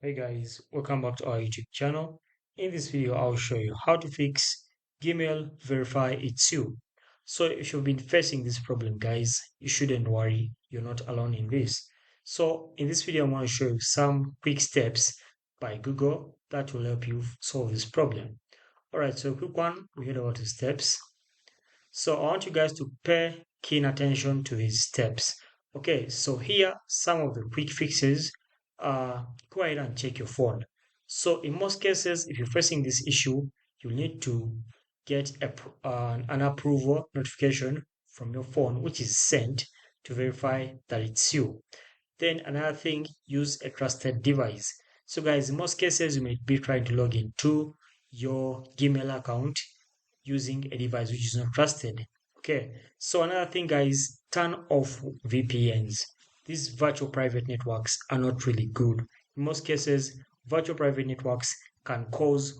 Hey guys, welcome back to our YouTube channel. In this video, I'll show you how to fix Gmail Verify It's You. So if you've been facing this problem, guys, you shouldn't worry. You're not alone in this. So in this video, I'm going to show you some quick steps by Google that will help you solve this problem. All right, so quick one, we head over to steps. So I want you guys to pay keen attention to these steps. Okay, so here some of the quick fixes. Go ahead and check your phone. So in most cases, if you're facing this issue, you need to get an approval notification from your phone, which is sent to verify that it's you. Then another thing, use a trusted device. So guys, in most cases, you may be trying to log into your Gmail account using a device which is not trusted. Okay, so another thing, guys, turn off VPNs. These virtual private networks are not really good. In most cases, virtual private networks can cause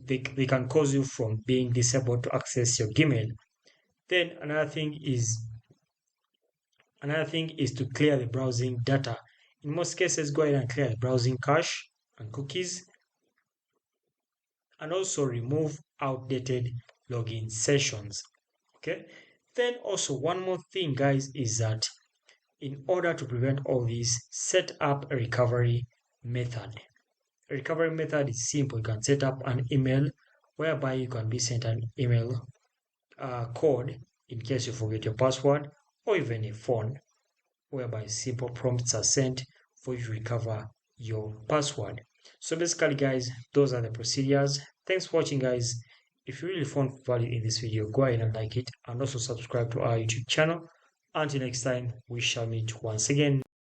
they can cause you from being disabled to access your Gmail. Then another thing is to clear the browsing data. In most cases, go ahead and clear the browsing cache and cookies, and also remove outdated login sessions. Okay, then also one more thing, guys, is that in order to prevent all this, set up a recovery method. A recovery method is simple. You can set up an email whereby you can be sent an email code in case you forget your password, or even a phone whereby simple prompts are sent for you to recover your password. So basically, guys, those are the procedures. Thanks for watching, guys. If you really found value in this video, go ahead and like it and also subscribe to our YouTube channel. Until next time, we shall meet once again.